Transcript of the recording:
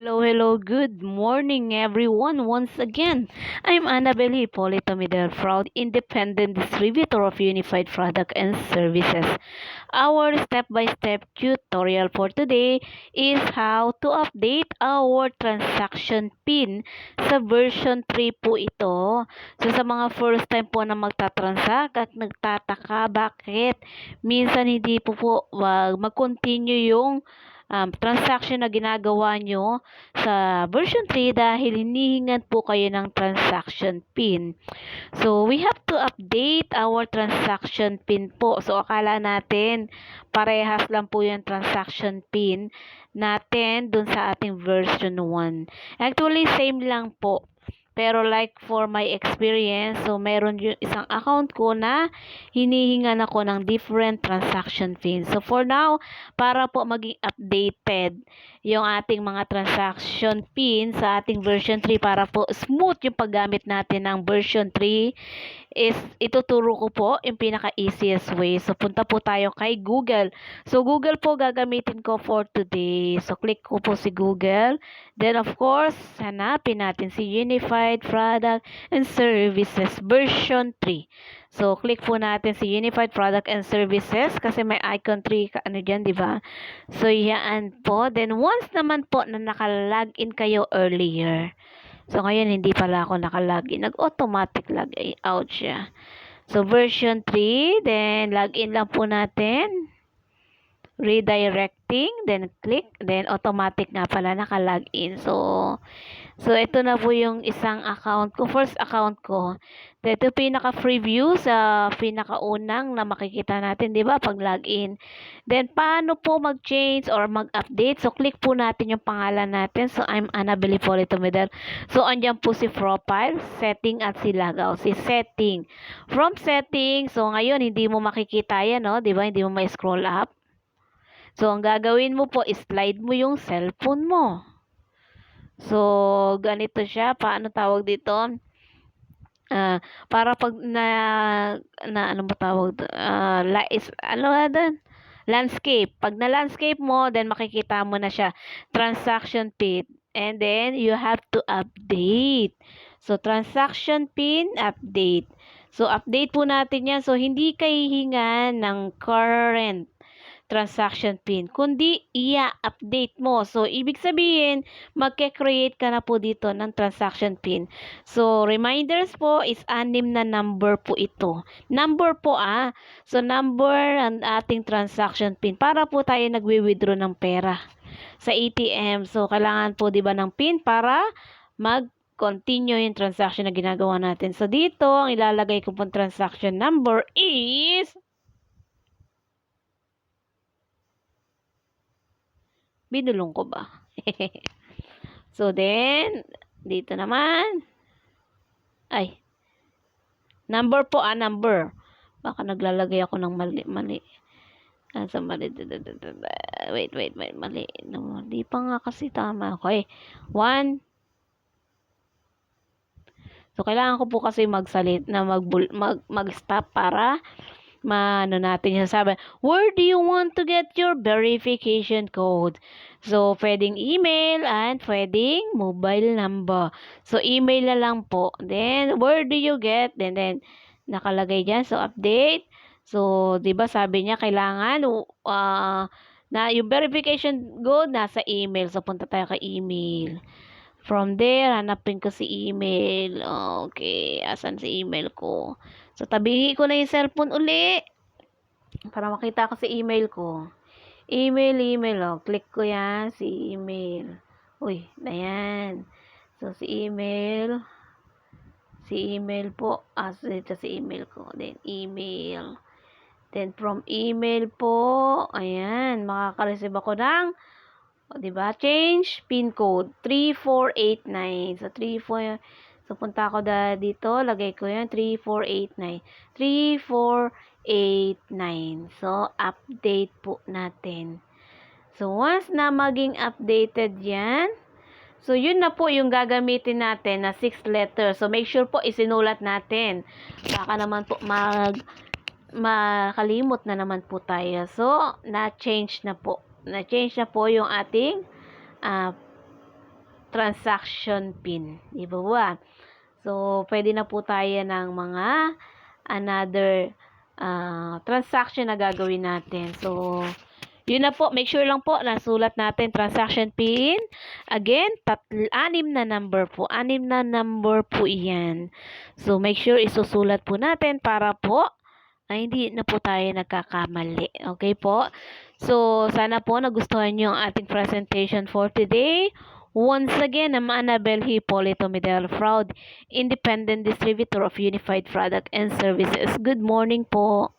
Hello, hello, good morning everyone. Once again, I'm Annabelle Hipolito Midel, proud independent distributor of Unified Product and Services. Our step-by-step tutorial for today is how to update our transaction PIN sa version 3 po ito. So sa mga first time po na magta-transact at nagtataka bakit minsan hindi po mag-continue yung transaction na ginagawa nyo sa version 3 dahil hinihingan po kayo ng transaction PIN. So, we have to update our transaction PIN po. So, akala natin parehas lang po yung transaction PIN natin dun sa ating version 1. Actually, same lang po. Pero like for my experience, so meron yung isang account ko na hinihingan ako ng different transaction PIN. So for now, para po maging updated yung ating mga transaction PIN sa ating version 3 para po smooth yung paggamit natin ng version 3 is ituturo ko po yung pinaka-easiest way. So, punta po tayo kay Google. So, Google po gagamitin ko for today. So, click ko po si Google. Then, of course, hanapin natin si Unified Product and Services version 3. So, click po natin si Unified Product and Services kasi may icon 3 ano dyan, di ba? So, yan po. Then, once naman po na naka-login kayo earlier, so, ngayon, hindi pala ako nakalogin. Nag-automatic log out siya. So, version 3. Then, login lang po natin. Redirecting. Then, click. Then, automatic nga pala nakalogin. So, ito na po yung isang account ko. First account ko. Ito pinaka-preview sa pinakaunang na makikita natin, di ba? Pag login. Then, paano po mag-change or mag-update? So, click po natin yung pangalan natin. So, I'm Annabelle Hipolito Medel. So, andyan po si profile, setting at si logout. Si setting. From setting, so ngayon, hindi mo makikita yan, no? Di ba? Hindi mo ma-scroll up. So, ang gagawin mo po, slide mo yung cellphone mo. So, ganito siya. Paano tawag dito? Para pag ano mo tawag? Landscape. Pag na-landscape mo, then makikita mo na siya. Transaction PIN. And then, you have to update. So, transaction PIN, update. So, update po natin yan. So, hindi kayo hihingan ng current transaction PIN, kundi i-update mo. So, ibig sabihin, magke-create ka na po dito ng transaction PIN. So, reminders po is 6 na number po ito. Number po So, number ang ating transaction PIN para po tayo nagwi-withdraw ng pera sa ATM. So, kailangan po 'di ba ng PIN para mag-continue yung transaction na ginagawa natin. So, dito, ang ilalagay ko pong transaction number is binulong ko ba? So, then, dito naman. Ay. Number po, number. Baka naglalagay ako ng mali. Sa mali. Wait, mali. No, di pa nga kasi tama. Okay. 1. So, kailangan ko po kasi mag-stop para natin yung sabi, where do you want to get your verification code? So, pwedeng email and pwedeng mobile number. So, email na lang po. Then, where do you get? Then nakalagay dyan. So, update. So, di ba sabi niya, kailangan na yung verification code nasa email. So, punta tayo kay email. From there, hanapin ko si email. Okay, asan si email ko? So, tabihin ko na yung cellphone uli. Para makita ko si email ko. Email. Click ko yan, si email. Uy, na yan. So, si email. Si email po. Dito si email ko. Then, email. Then, from email po, ayan, makaka-receive ako ng, diba, change PIN code, 3489. So, 34, so, punta ako dito, lagay ko yan, 3489. 3489. So, update po natin. So, once na maging updated yan, so, yun na po yung gagamitin natin na 6 letters. So, make sure po isinulat natin. Baka naman po makalimot na naman po tayo. So, na-change na po. Na-change na po yung ating transaction PIN. Di ba ba? So, pwede na po tayo ng mga another transaction na gagawin natin. So, yun na po. Make sure lang po na sulat natin transaction PIN. Again, 6 na number po. 6 na number po iyan. So, make sure isusulat po natin para po ay hindi na po tayo nagkakamali. Okay po? So, sana po nagustuhan nyo ang ating presentation for today. Once again, I'm Annabel Hipolito Medel, proud independent distributor of Unified Product and Services. Good morning po.